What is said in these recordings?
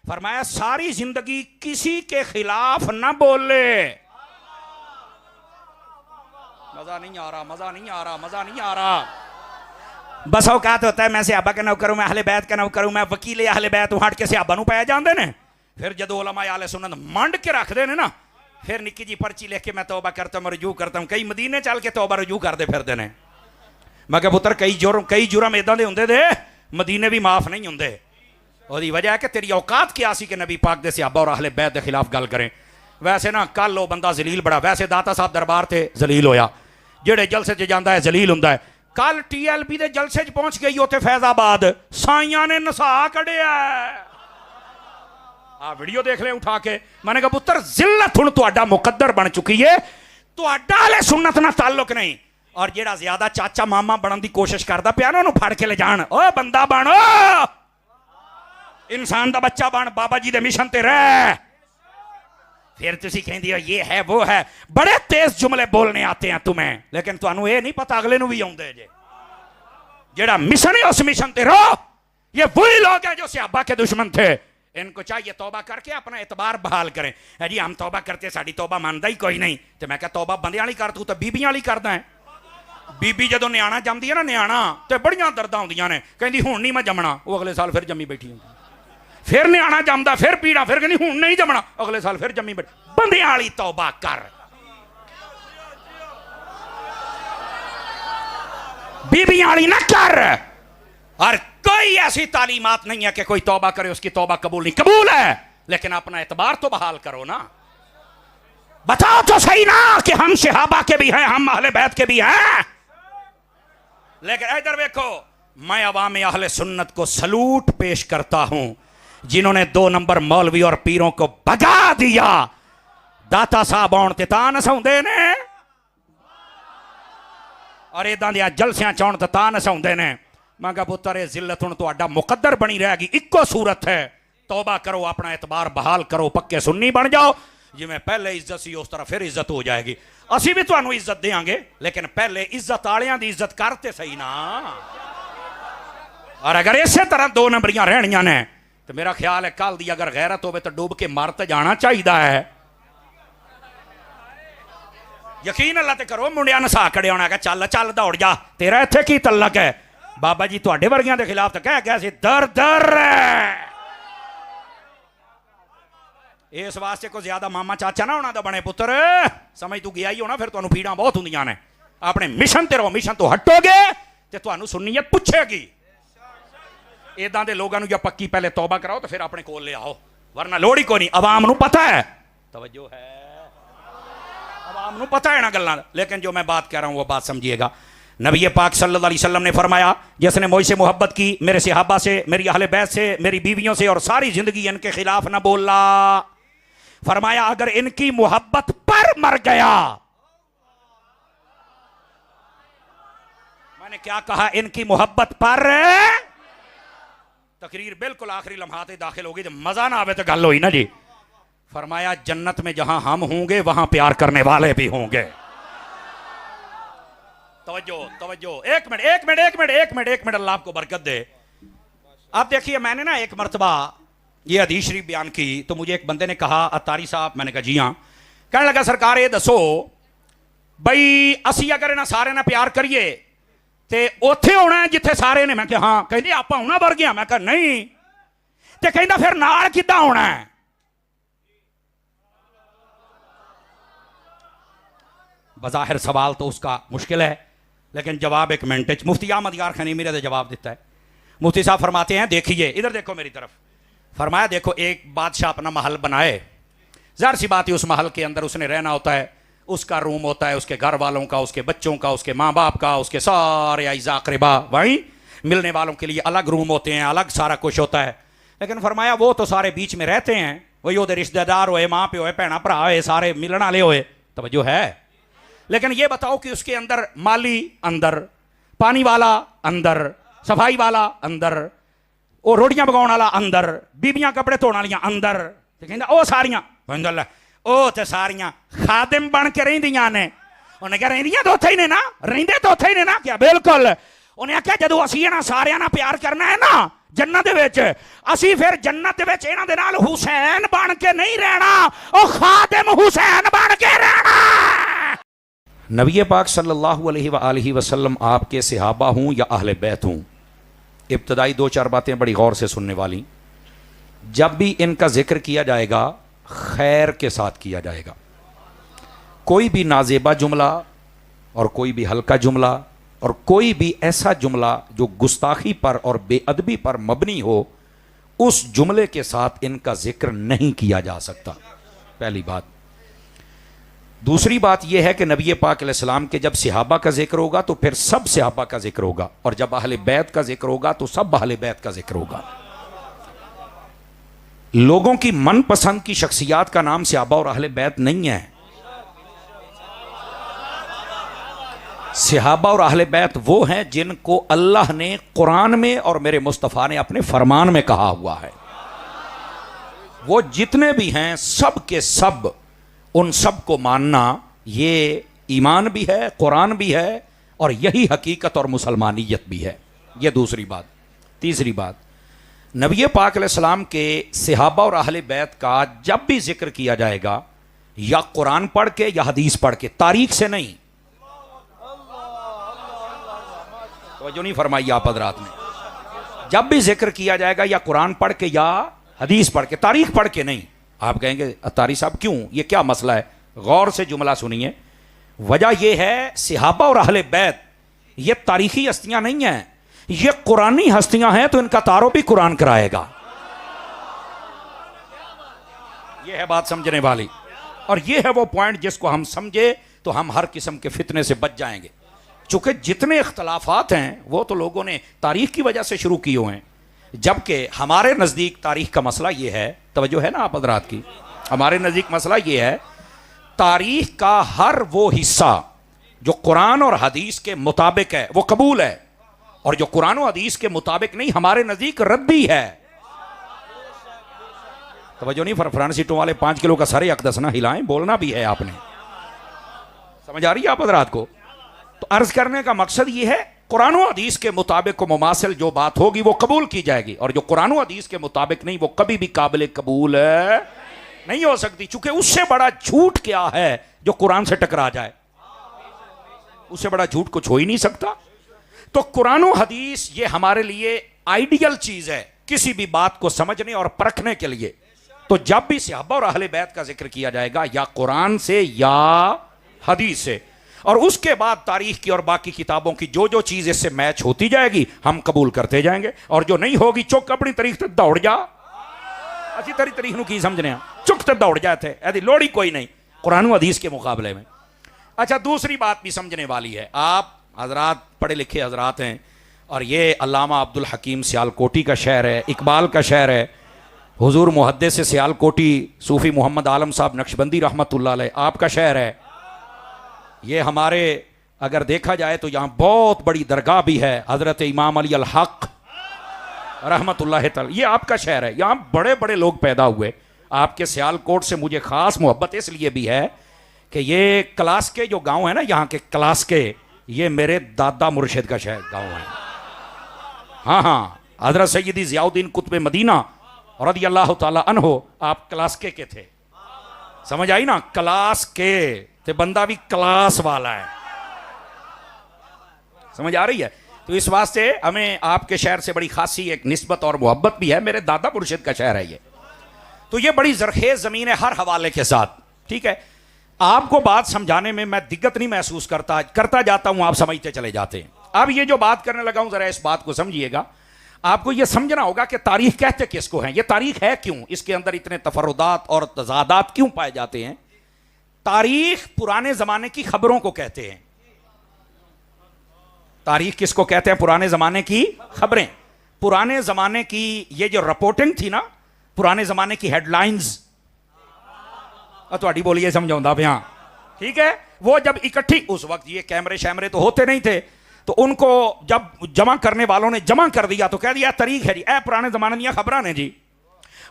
फरमाया सारी जिंदगी किसी के खिलाफ न बोले। मजा नहीं आ रहा, मजा नहीं आ रहा, मजा नहीं आ रहा। बस औकात होता है मैं सहाबा का नौकर हूं, मैं अहले बैत का नौकर हूं, मैं वकील अहले बैत हूं, हट के सहाबा नूं पाए जांदे ने। फिर जदों उलमा अहले सुन्नत मंड के रखते ने ना, फिर निक्की जी पर्ची लिख के मैं तौबा करता हूं, रुजू करता हूं। कई मदीने चल के तौबा रुजू करते फिरदे ने। मैं कहा पुत्र कई जुर्म इदां दे हुंदे दे मदीने भी माफ नहीं हुंदे। ਉਹਦੀ वजह है कि तेरी औकात क्या सी कि नबी पाक दे सहाबा और अहले बैत के खिलाफ गल करें। वैसे ना कल वो बंदा जलील बड़ा, वैसे दाता साहब दरबार से जलील होया, जेड़े जलसे च जांदा है जलील हुंदा है। कल TLP दे जलसे च पहुंच गई उत्थे फैजाबाद, साइयां ने नसा कढ़िया। आ वीडियो देख ले उठा के। मैंने कहा पुत्र जिल्लत हुण तुहाडा मुकद्दर बन चुकी है, तुहाडा अहले सुन्नत नाल ताल्लुक नहीं। और जेड़ा ज्यादा चाचा मामा बनने की कोशिश करता पिया ना, उन्होंने फड़ के ले जान। ओ बंदा बन, इंसान दा बच्चा बन, बाबा जी दे मिशन ते रह। फिर तुसी कहंदी हो ये है वो है, बड़े तेज जुमले बोलने आते हैं तुम्हें, लेकिन तुहानू ये नहीं पता अगले नू भी आउंदे जे। जेड़ा मिशन है उस मिशन ते रहो। ये वही लोग हैं जो सहाबा के दुश्मन थे। इनको चाहिए तौबा करके अपना एतबार बहाल करें। है जी हम तौबा करते, साड़ी तौबा मानता ही कोई नहीं। तो मैं कहा तौबा बंदे वाली कर, तू तो बीबियां वाली करदा है। बीबी जदों न्याणा जमदी है ना, न्याणा तो बड़ियां दर्दां होंदियां ने, कहंदी हुण नहीं मैं जमना, वो अगले साल फिर जम्मी बैठी होंदी। फिर न्याणा जमदा, फिर पीड़ा, फिर कहंदी हुण नहीं जमना, अगले साल फिर जम्मी बैठी। बंदियां वाली तौबा कर, बीबियां वाली ना कर। और कोई ऐसी तालीमात नहीं है कि कोई तौबा करे उसकी तौबा कबूल नहीं, कबूल है, लेकिन अपना एतबार तो बहाल करो ना। बताओ तो सही ना कि हम सहाबा के भी हैं, हम अहले बैत के भी हैं। लेकिन इधर देखो, मैं अवाम अहले सुन्नत को सलूट पेश करता हूं, जिन्होंने 2 नंबर मौलवी और पीरों को भगा दिया। दाता साहब आउण ते तां नसाउंदे ने, और इदां दियां जलसियां चाउण ते तां नसाउंदे ने। मैं कहा पुत्र ये जिल्लत हुण तुहाडा मुकद्दर बनी रहेगी। इक्को सूरत है, तौबा करो, अपना एतबार बहाल करो, पक्के सुन्नी बन जाओ। जिवें पहले इज्जत सी उस तरह फिर इज्जत हो जाएगी। असी भी तुहानू इज्जत देंगे, लेकिन पहले इज्जत आलियां दी इज्जत करते सही ना। और अगर इसे तरह 2 नंबरियां रहनियां ने तो मेरा ख्याल है कल दी अगर गैरत होवे तो डूब के मर तो जाना चाहिए है। यकीन अल्लाह ते करो, मुंडिया नसा कड़े होना है, चल चल दौड़ जा, तेरा इत्थे की तल्लक है। बाबा जी तुहाडे वर्गियां दे खिलाफ तो कह गया सी दर दर। इस वास्ते को ज्यादा मामा चाचा ना होना तो बने पुत्र, समझ तू गया ही होना, फिर तुहानू पीड़ा बहुत होंदियां ने। अपने मिशन ते रहो, मिशन तो हटोगे तो तुहानू सुन्नीयत पूछेगी। इदां दे लोगों नू या पक्की पहले तौबा कराओ तो फिर अपने कोल ले आओ, वरना लोड़ ही कोई नहीं। अवाम नू पता है, तवज्जो है, अवाम नू पता है ना गल्लां। लेकिन जो मैं बात कह रहा हूं वो बात समझिएगा। नबी पाक सल्लल्लाहु अलैहि वसल्लम ने फरमाया, जिसने मुझसे मोहब्बत की, मेरे सहाबा से, मेरी अहले बैत से, मेरी बीवियों से, और सारी जिंदगी इनके खिलाफ न बोला, फरमाया अगर इनकी मोहब्बत पर मर गया। मैंने क्या कहा? इनकी मोहब्बत पर। तकरीर बिल्कुल आखिरी लम्हात दाखिल होगी, जब मजा ना आवे तो गल हुई ना जी। फरमाया जन्नत में जहां हम होंगे वहां प्यार करने वाले भी होंगे। तवज्जो तवज्जो, एक मिनट, अल्लाह आपको बरकत दे। आप देखिए, मैंने ना एक मरतबा ये हदीस शरीफ बयान की तो मुझे एक बंदे ने कहा, अतारी साहब, मैंने कहा जी हाँ। कहने लगा सरकार ये दसो बई असी अगर इन्हां सारे ना प्यार करिए ते उत्थे होना है जिथे सारे ने। मैं कहा हाँ। कहते आपां उन्हां वर्गियां। मैं कहा नहीं। ते कहंदा फिर नाल किद्दां होना है? बज़ाहिर सवाल तो उसका मुश्किल है, लेकिन जवाब एक मिनट। मुफ्ती अहमद यार खानी मेरे जवाब देता है। मुफ्ती साहब फरमाते हैं, देखिए इधर देखो मेरी तरफ। फरमाया देखो, एक बादशाह अपना महल बनाए, ज़ाहिर सी बात है उस महल के अंदर उसने रहना होता है, उसका रूम होता है, उसके घर वालों का, उसके बच्चों का, उसके माँ बाप का, उसके सारे आइज़ा अक़रबा, वहीं मिलने वालों के लिए अलग रूम होते हैं, अलग सारा कुछ होता है। लेकिन फरमाया वो तो सारे बीच में रहते हैं, वही वो रिश्तेदार होए, माँ पे होए, भैना भरा होए, सारे मिलन वाले होए, तवज्जो है। लेकिन ये बताओ कि उसके अंदर माली अंदर, पानी वाला अंदर, सफाई वाला अंदर, वो रोटियां पकाने वाला अंदर, बीबियां कपड़े धोने वालियां अंदर, ते कहंदा ओ सारियां ओ ते सारियां खादिम बन के रहिंदियां ने। उन्हें कहा रहिंदियां तो उत्थे ही ने ना, रहिंदे तो उत्थे ही ने ना। क्या बिल्कुल। उन्हें आख्या जदों असीं इन्हां सारियां नाल प्यार करना है ना, जन्नत विच असी फिर जन्नत विच इन्हां दे नाल हुसैन बन के नहीं रहना, ओ खादिम हुसैन बन के रहना। नबी पाक सल्लल्लाहु अलैहि वसल्लम आपके सहाबा हूं या अहले बैत हूं, इब्तदाई दो चार बातें बड़ी गौर से सुनने वाली। जब भी इनका जिक्र किया जाएगा खैर के साथ किया जाएगा। कोई भी नाजेबा जुमला और कोई भी हल्का जुमला और कोई भी ऐसा जुमला जो गुस्ताखी पर और बेअदबी पर मबनी हो, उस जुमले के साथ इनका जिक्र नहीं किया जा सकता, पहली बात। दूसरी बात यह है कि नबी पाक अलैहिस्सलाम के जब सहाबा का जिक्र होगा तो फिर सब सहाबा का जिक्र होगा, और जब अहले बैत का जिक्र होगा तो सब अहले बैत का जिक्र होगा। लोगों की मनपसंद की शख्सियात का नाम सहाबा और अहले बैत नहीं है। सहाबा और अहले बैत वो हैं जिनको अल्लाह ने कुरान में और मेरे मुस्तफ़ा ने अपने फरमान में कहा हुआ है। वो जितने भी हैं सब के सब, उन सब को मानना ये ईमान भी है, कुरान भी है, और यही हकीकत और मुसलमानियत भी है। ये दूसरी बात। तीसरी बात, नबी पाक अलैहिस्सलाम के सहाबा और अहले बैत का जब भी जिक्र किया जाएगा या कुरान पढ़ के या हदीस पढ़ के, तारीख से नहीं। तो नहीं फरमाई आप हज़रात ने, जब भी जिक्र किया जाएगा या कुरान पढ़ के या हदीस पढ़ के, तारीख पढ़ के नहीं। आप कहेंगे अतारी साहब क्यों, ये क्या मसला है? गौर से जुमला सुनिए। वजह यह है सहाबा और अहले बैत ये तारीखी हस्तियां नहीं हैं, ये कुरानी हस्तियां हैं, तो इनका तारो भी कुरान कराएगा। यह है बात समझने वाली, और यह है वो पॉइंट जिसको हम समझे तो हम हर किस्म के फितने से बच जाएंगे। चूंकि जितने इख्तलाफात हैं वो तो लोगों ने तारीख की वजह से शुरू किए हुए हैं, जबकि हमारे नज़दीक तारीख का मसला ये है, तवज्जो है ना आप हज़रात की, हमारे नज़दीक मसला ये है तारीख का हर वो हिस्सा जो कुरान और हदीस के मुताबिक है वो कबूल है, और जो कुरान और हदीस के मुताबिक नहीं हमारे नज़दीक रद्दी है। तवज्जो नहीं, फरफरान सीटों वाले 5 किलो का सारे अकदस ना हिलाएं, बोलना भी है आपने। समझ आ रही है आप हज़रात को? तो अर्ज करने का मकसद ये है कुरान और हदीस के मुताबिक को मुमासिल जो बात होगी वो कबूल की जाएगी, और जो कुरान और हदीस के मुताबिक नहीं वो कभी भी काबिल कबूल नहीं हो सकती। चूंकि उससे बड़ा झूठ क्या है जो कुरान से टकरा जाए, उससे बड़ा झूठ कुछ हो ही नहीं सकता। तो कुरान और हदीस ये हमारे लिए आइडियल चीज है किसी भी बात को समझने और परखने के लिए। तो जब भी सहाबा और अहले बैत का जिक्र किया जाएगा या कुरान से या हदीस से, और उसके बाद तारीख की और बाकी किताबों की जो जो चीज इससे मैच होती जाएगी हम कबूल करते जाएंगे, और जो नहीं होगी चुक अपनी तरीक से दौड़ जा, अच्छी तरीक की समझने चुक तक दौड़ जाते, ऐसी लोड़ी कोई नहीं कुरान हदीस के मुकाबले में। अच्छा, दूसरी बात भी समझने वाली है। आप हजरात पढ़े लिखे हजरात हैं, और ये अल्लामा अब्दुल हकीम सियालकोटी का शहर है, इकबाल का शहर है, हुजूर मुहद्दिस सियालकोटी सूफी मोहम्मद आलम साहब नक्शबंदी रहमतुल्लाह अलैह आपका शहर है। ये हमारे अगर देखा जाए तो यहाँ बहुत बड़ी दरगाह भी है, हजरत इमाम अली अल हक रहमतुल्लाह तआला, ये आपका शहर है, यहाँ बड़े बड़े लोग पैदा हुए। आपके सियालकोट से मुझे खास मोहब्बत इसलिए भी है कि ये क्लास के जो गांव है ना, यहाँ के क्लास के, ये मेरे दादा मुर्शिद का शहर गांव है। हाँ हाँ, हजरत सैयदी ज़ियाउद्दीन कुतुब मदीना रज़ियल्लाहु ताला अन्हो आप क्लास के थे, समझ आई ना? क्लास के ते बंदा भी क्लास वाला है, समझ आ रही है? तो इस वास्ते हमें आपके शहर से बड़ी खासी एक निस्बत और मोहब्बत भी है, मेरे दादा मुर्शिद का शहर है ये। तो ये बड़ी जरखेज जमीन है हर हवाले के साथ, ठीक है? आपको बात समझाने में मैं दिक्कत नहीं महसूस करता जाता हूं, आप समझते चले जाते हैं। अब ये जो बात करने लगा हूं जरा इस बात को समझिएगा। आपको ये समझना होगा कि तारीख कहते किसको है, ये तारीख है क्यों, इसके अंदर इतने तफरुदात और तजादात क्यों पाए जाते हैं। तारीख पुराने जमाने की खबरों को कहते हैं। तारीख किसको कहते हैं? पुराने जमाने की खबरें, पुराने जमाने की ये जो रिपोर्टिंग थी ना, पुराने जमाने की हेडलाइंस, तो बोलिए समझाऊंगा भैया, ठीक है? वो जब इकट्ठी, उस वक्त ये कैमरे शैमरे तो होते नहीं थे, तो उनको जब जमा करने वालों ने जमा कर दिया तो कह दिया तारीख है जी, ए पुराने जमाने की खबरें ने जी।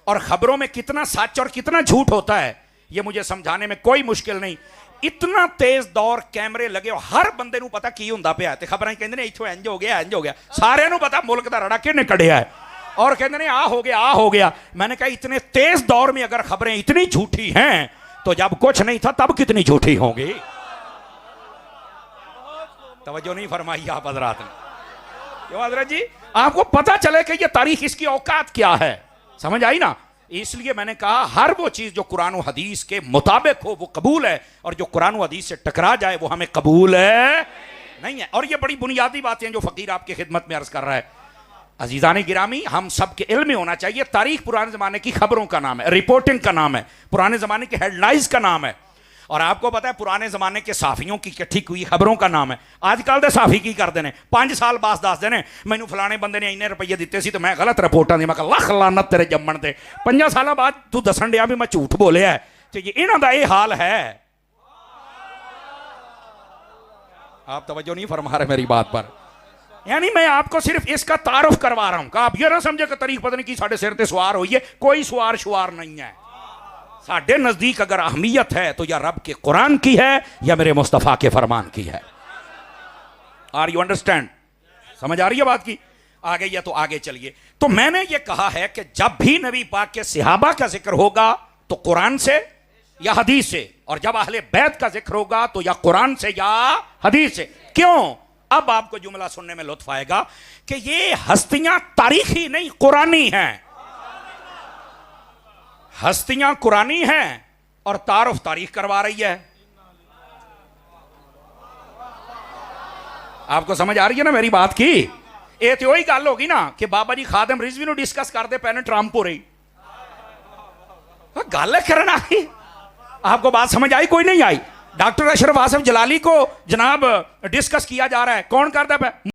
और खबरों में कितना सच और कितना झूठ होता है ये मुझे समझाने में कोई मुश्किल नहीं। इतना तेज दौर कैमरे लगे, हर बंदे नूं पता की हुंदा पिया, ते खबरां कहंदे ने इत्थों इंज हो गया, इंज हो गया, सारिआं नूं पता मुल्क दा रड़ा किहने कढ़िया है। और कहते नहीं आ हो गया। मैंने कहा इतने तेज दौर में अगर खबरें इतनी झूठी हैं तो जब कुछ नहीं था तब कितनी झूठी होंगी। तवज्जो नहीं फरमाई आप हजरात ने। क्यों हजरत जी, आपको पता चले कि ये तारीख इसकी औकात क्या है, समझ आई ना। इसलिए मैंने कहा हर वो चीज जो कुरान और हदीस के मुताबिक हो वो कबूल है, और जो कुरान और हदीस से टकरा जाए वो हमें कबूल है नहीं है। और ये बड़ी बुनियादी बातें जो फकीर आपकी खिदमत में अर्ज कर रहा है। अजीजान गिरामी, हम सब के इल्म में होना चाहिए तारीख पुराने जमाने की खबरों का नाम है, रिपोर्टिंग का नाम है, पुराने जमाने के हेडलाइंस का नाम है। और आपको पता है पुराने जमाने के साफियों की इकट्ठी हुई खबरों का नाम है। आजकल दे साफी की करते हैं 5 साल बाद दस देने मैनू फलाने बंदे ने इन्ने रुपये दिते सी तो मैं गलत रिपोर्टा दी। मैं लख लानत तेरे जम्मन ते 5 साल बाद तू दसन दिया भी मैं झूठ बोलिया है। तो ये इन्हों का ये हाल है। आप तवज्जो नहीं फरमा रहे मेरी बात पर। यानी मैं आपको सिर्फ इसका तारुफ करवा रहा हूं कि आप ये ना समझे कि तारीख पता नहीं की साढ़े सिर ते सवार हुई है। कोई सवार शुवार नहीं है। साढ़े नजदीक अगर अहमियत है तो या रब के कुरान की है या मेरे मुस्तफा के फरमान की है। Are you understand? समझ आ रही है बात की? आगे या तो आगे चलिए। तो मैंने ये कहा है कि जब भी नबी पाक के सहाबा का जिक्र होगा तो कुरान से या हदीस से, और जब अहले बैत का जिक्र होगा तो या कुरान से या हदीस से। क्यों? अब आपको जुमला सुनने में लुत्फ आएगा कि ये हस्तियां तारीखी नहीं कुरानी हैं। हस्तियां कुरानी हैं और तारुफ तारीख करवा रही है। आपको समझ आ रही है ना मेरी बात की? ये तो वही गल होगी ना कि बाबा जी खादिम रिजवी नु डिस्कस करते पैने ट्रंप हो रही गल करना ही। आपको बात समझ आई? कोई नहीं आई? डॉक्टर अशरफ आसिफ जलाली को जनाब डिस्कस किया जा रहा है, कौन करता है?